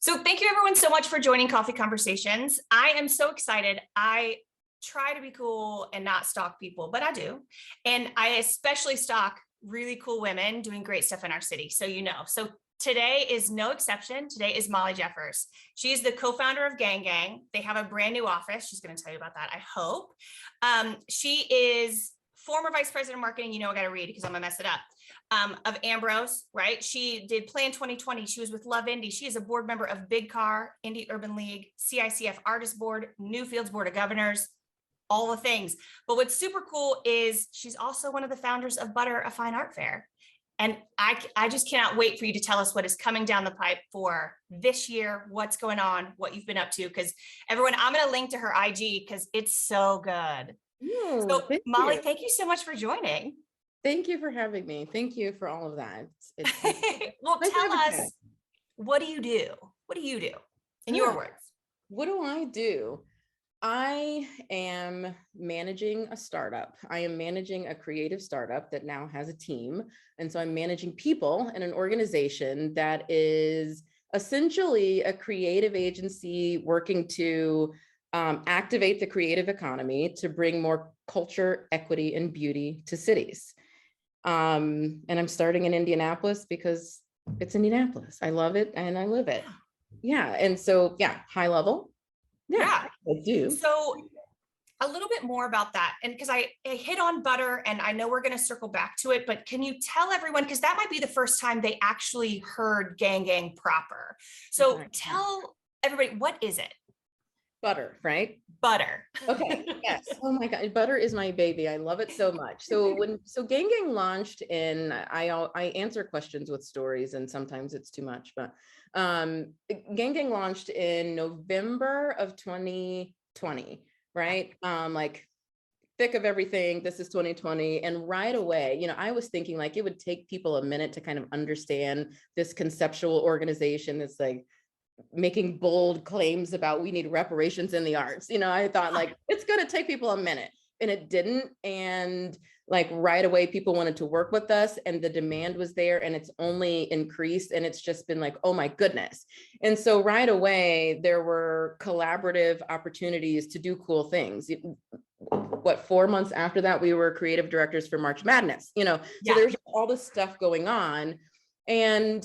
So thank you everyone so much for joining Coffee Conversations. I am so excited. I try to be cool and not stalk people, but I do. And I especially stalk really cool women doing great stuff in our city. So today is no exception. Today is Molly Jeffers. She's the co-founder of GANGGANG. They have a brand new office. She's going to tell you about that, I hope. She is former vice president of marketing. I got to read because I'm going to mess it up. Of Ambrose, right? She did Plan 2020. She was with Love Indy. She is a board member of Big Car, Indy Urban League, CICF Artist Board, Newfields Board of Governors, all the things. But what's super cool is she's also one of the founders of Butter, a fine art fair. And I just cannot wait for you to tell us what is coming down the pipe for this year, what's going on, what you've been up to. Because everyone, I'm going to link to her IG because it's so good. So Molly, thank you so much for joining. Thank you for having me. Thank you for all of that. Well, tell us, what do you do? What do you do in your words? What do I do? I am managing a startup. I am managing a creative startup that now has a team. And so I'm managing people in an organization that is essentially a creative agency working to activate the creative economy to bring more culture, equity, and beauty to cities. And I'm starting in Indianapolis because it's Indianapolis. I love it and I live it. Yeah. And so, high level. Yeah, I do. So a little bit more about that. And because I hit on Butter and I know we're going to circle back to it, but can you tell everyone, because that might be the first time they actually heard GANGGANG proper. So tell everybody, what is it? Butter, right? Butter. Okay. Yes. Oh my God. Butter is my baby. I love it so much. So GANGGANG launched I answer questions with stories and sometimes it's too much, but GANGGANG launched in November of 2020, right? Like thick of everything. This is 2020. And right away, I was thinking like it would take people a minute to kind of understand this conceptual organization that's like making bold claims about we need reparations in the arts. I thought like it's going to take people a minute, and it didn't. And like right away, people wanted to work with us and the demand was there, and it's only increased, and it's just been like, oh my goodness. And so right away, there were collaborative opportunities to do cool things. 4 months after that, we were creative directors for March Madness, so there's all this stuff going on. And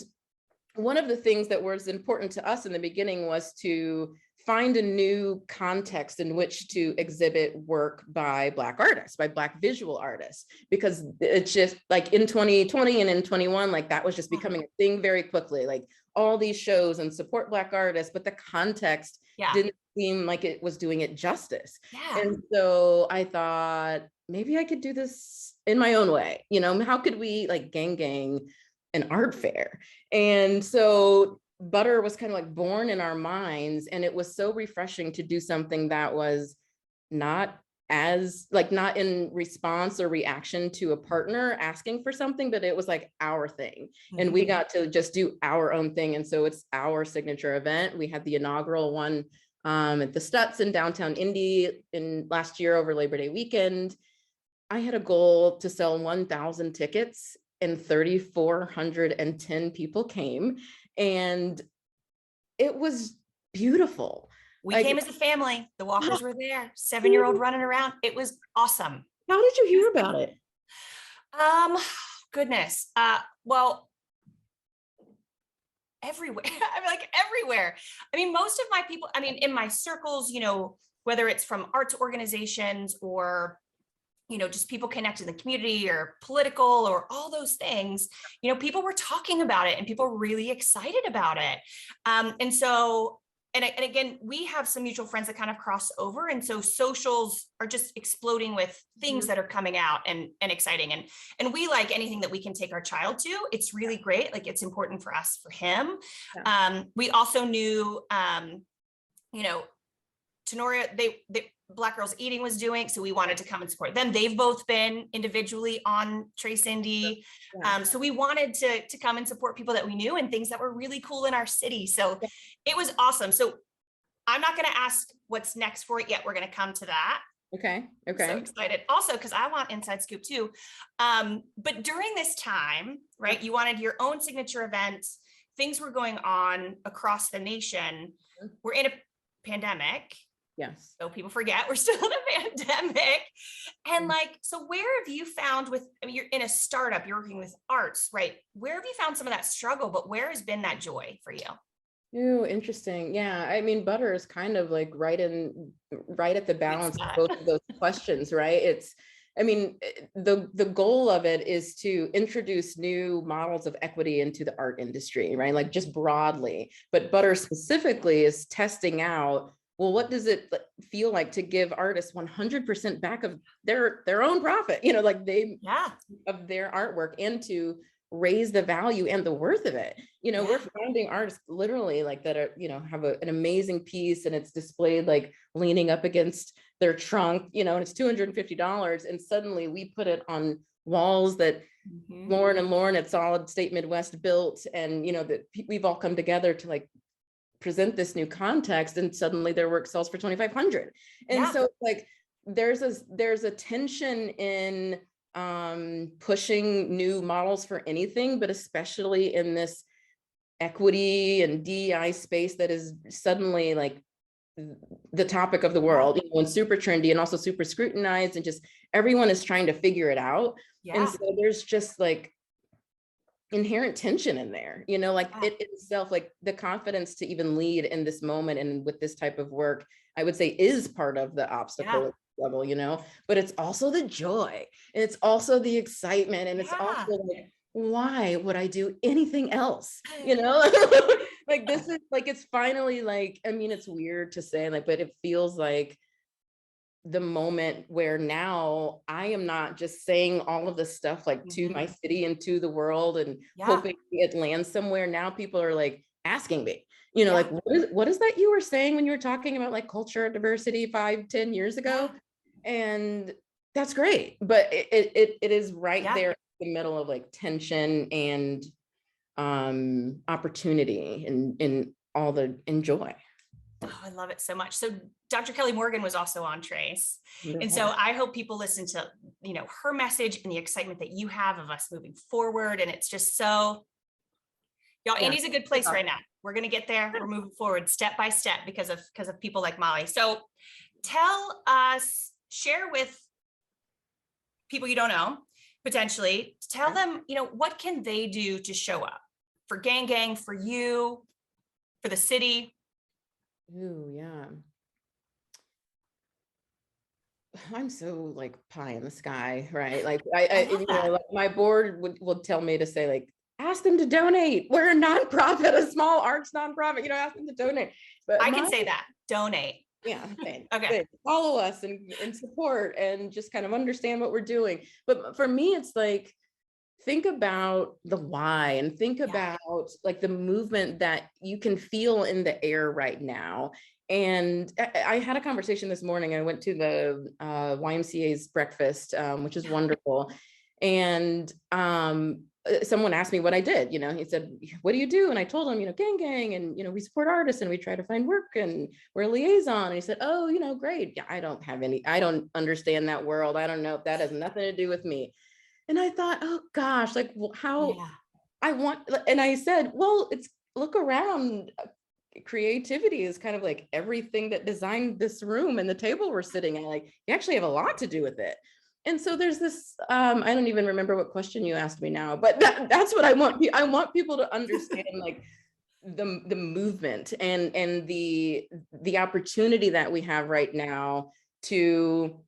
one of the things that was important to us in the beginning was to find a new context in which to exhibit work by Black artists, by Black visual artists, because it's just like in 2020 and in 21, like that was just becoming a thing very quickly, like all these shows and support Black artists, but the context didn't seem like it was doing it justice. And so I thought, maybe I could do this in my own way. How could we like GANGGANG an art fair? And so Butter was kind of like born in our minds, and it was so refreshing to do something that was not in response or reaction to a partner asking for something, but it was like our thing. And we got to just do our own thing. And so it's our signature event. We had the inaugural one at the Stutz in downtown Indy last year over Labor Day weekend. I had a goal to sell 1,000 tickets, and 3,410 people came, and it was beautiful. We came as a family. The walkers were there, 7-year-old running around. It was awesome. How did you hear about it? Goodness. Well, everywhere. I'm like everywhere. I mean, most of my people, in my circles, whether it's from arts organizations or just people connected in the community or political or all those things, people were talking about it and people were really excited about it. And again, we have some mutual friends that kind of cross over. And so socials are just exploding with things that are coming out and exciting. And we like anything that we can take our child to. It's really great. Like it's important for us, for him. We also knew, Tenoria, they Black Girls Eating was doing, so we wanted to come and support them. They've both been individually on Trace Indy. So we wanted to come and support people that we knew and things that were really cool in our city. So it was awesome. So I'm not going to ask what's next for it yet. We're going to come to that. Okay. I'm so excited. Also, because I want inside scoop too. But during this time, right, you wanted your own signature event. things were going on across the nation. We're in a pandemic. Yes. So people forget we're still in a pandemic. And like, so where have you found I mean, you're in a startup, you're working with arts, right? Where have you found some of that struggle, but where has been that joy for you? Oh, interesting. Yeah. I mean, butter is kind of like right at the balance of both of those questions, right? I mean, the goal of it is to introduce new models of equity into the art industry, right? Like just broadly, but butter specifically is testing out, well, what does it feel like to give artists 100% back of their own profit, like of their artwork, and to raise the value and the worth of it. We're finding artists literally like that are, have an amazing piece and it's displayed like leaning up against their trunk, and it's $250. And suddenly we put it on walls that Lauren at Solid State Midwest built. And, that we've all come together to like present this new context, and suddenly their work sells for 2,500. And so like, there's a tension in pushing new models for anything, but especially in this equity and DEI space that is suddenly like the topic of the world, and super trendy and also super scrutinized, and just everyone is trying to figure it out. And so there's just like inherent tension in there, like it itself, like the confidence to even lead in this moment and with this type of work, I would say is part of the obstacle level, but it's also the joy, and it's also the excitement, and it's also like, why would I do anything else? Like this is like, it's finally like, I mean, it's weird to say like, but it feels like the moment where now I am not just saying all of this stuff like to my city and to the world and hoping it lands somewhere. Now people are like asking me, like, what is that you were saying when you were talking about like culture, diversity 5-10 years ago? And that's great. But it is right there in the middle of like tension and opportunity and all the joy. Oh, I love it so much. So Dr. Kelly Morgan was also on Trace. And so I hope people listen to, her message and the excitement that you have of us moving forward. And it's just so, y'all, Indy's a good place right now. We're going to get there. We're moving forward step by step because of people like Molly. So tell us, share with people you don't know, potentially, tell them, what can they do to show up for Gang, for you, for the city? Ooh, yeah. I'm so like pie in the sky, right? Like like my board would tell me to say like, ask them to donate. We're a nonprofit, a small arts nonprofit, ask them to donate. But I can say that, donate. Yeah. Okay. Follow us and support and just kind of understand what we're doing. But for me, it's like, think about the why and think about like the movement that you can feel in the air right now. And I had a conversation this morning. I went to the YMCA's breakfast, which is wonderful. And someone asked me what I did. He said, what do you do? And I told him, Gang, and we support artists and we try to find work and we're a liaison. And he said, oh, great. Yeah, I don't understand that world. I don't know. That has nothing to do with me. And I thought, oh gosh, like how and I said, well, look around. Creativity is kind of like everything that designed this room and the table we're sitting at. Like, you actually have a lot to do with it. And so there's this, I don't even remember what question you asked me now, but that's what I want. I want people to understand like the movement and the opportunity that we have right now to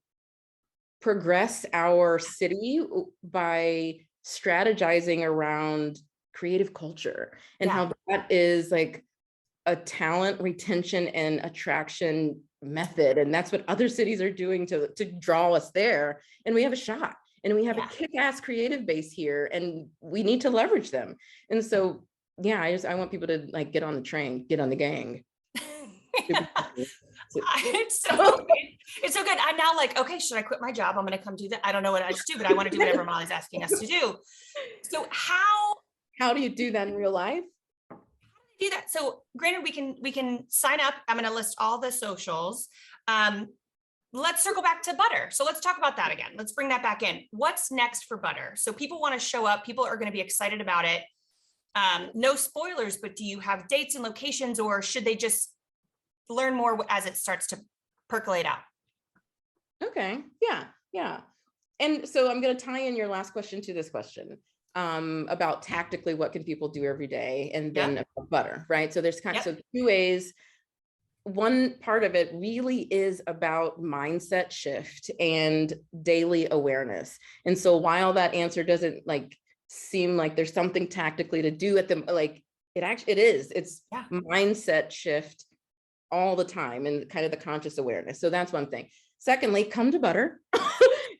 progress our city by strategizing around creative culture and how that is like a talent retention and attraction method. And that's what other cities are doing to draw us there. And we have a shot, and we have a kick-ass creative base here, and we need to leverage them. And so, I want people to like get on the train, get on the gang. It's so good. I'm now like, okay, should I quit my job? I'm going to come do that. I don't know what I should do, but I want to do whatever Molly's asking us to do. So how do you do that in real life? Do that? So granted, we can sign up. I'm going to list all the socials. Let's circle back to Butter. So let's talk about that again. Let's bring that back in. What's next for Butter? So people want to show up. People are going to be excited about it. No spoilers, but do you have dates and locations, or should they just learn more as it starts to percolate out? Okay. Yeah. Yeah. And so I'm going to tie in your last question to this question, about tactically what can people do every day, and then Yep. about butter, right? So there's kind of, Yep. so two ways. One part of it really is about mindset shift and daily awareness. And so while that answer doesn't like seem like there's something tactically to do at the, like, it is, it's Yeah. mindset shift all the time, and kind of the conscious awareness. So that's one thing. Secondly, come to butter.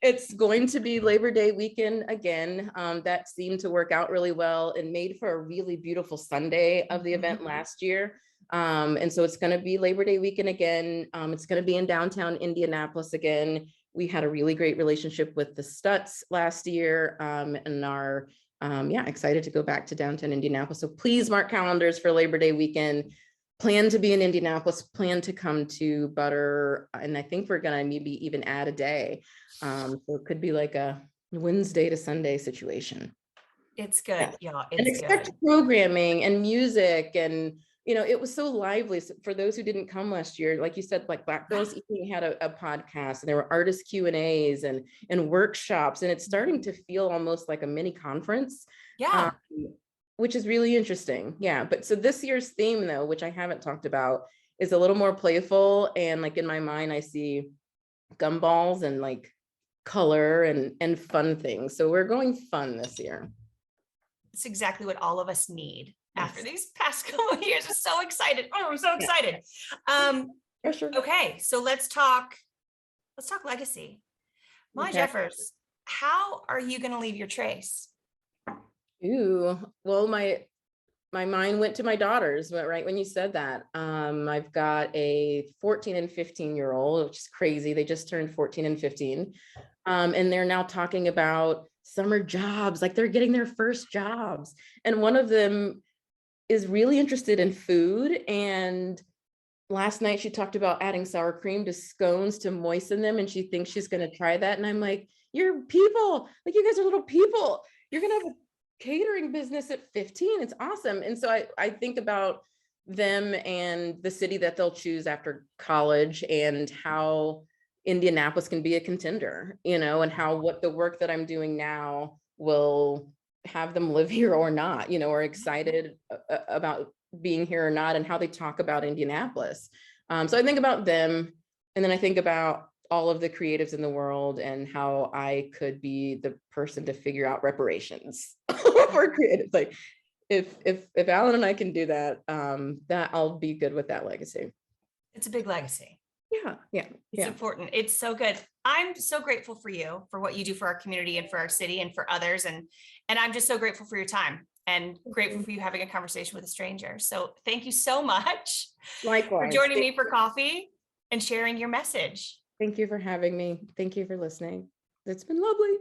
It's going to be Labor Day weekend again. That seemed to work out really well and made for a really beautiful Sunday of the event last year. And so it's going to be Labor Day weekend again. It's going to be in downtown Indianapolis again. We had a really great relationship with the Stutz last year, and are excited to go back to downtown Indianapolis. So please mark calendars for Labor Day weekend. Plan to be in Indianapolis, plan to come to butter. And I think we're gonna maybe even add a day. So it could be like a Wednesday to Sunday situation. It's good, y'all. And It's expect good. programming and music, and it was so lively. So for those who didn't come last year, like you said, like Black Girls Eating had a podcast, and there were artist Q&As and workshops, and it's starting to feel almost like a mini conference. Yeah. Which is really interesting. Yeah. But so this year's theme, though, which I haven't talked about, is a little more playful. And like in my mind, I see gumballs and like color and fun things. So we're going fun this year. It's exactly what all of us need after Yes. these past couple of years. I'm so excited. Oh, I'm so excited. For sure. Okay, so let's talk legacy. Molly Okay. Jeffers, how are you going to leave your trace? Ooh, well, my mind went to my daughters, but right when you said that, I've got a 14 and 15-year-old, which is crazy. They just turned 14 and 15. And they're now talking about summer jobs, like they're getting their first jobs. And one of them is really interested in food. And last night she talked about adding sour cream to scones to moisten them, and she thinks she's going to try that. And I'm like, you're people, like you guys are little people. You're going to have a catering business at 15. It's awesome. And so I think about them and the city that they'll choose after college, and how Indianapolis can be a contender, and how what the work that I'm doing now will have them live here or not, or excited about being here or not, and how they talk about Indianapolis. So I think about them, and then I think about all of the creatives in the world and how I could be the person to figure out reparations for creatives. Like if Alan and I can do that, that I'll be good with that legacy. It's a big legacy. Yeah. It's important. It's so good. I'm so grateful for you, for what you do for our community and for our city and for others. And I'm just so grateful for your time, and grateful for you having a conversation with a stranger. So thank you so much Likewise. for joining me for coffee and sharing your message. Thank you for having me. Thank you for listening. It's been lovely.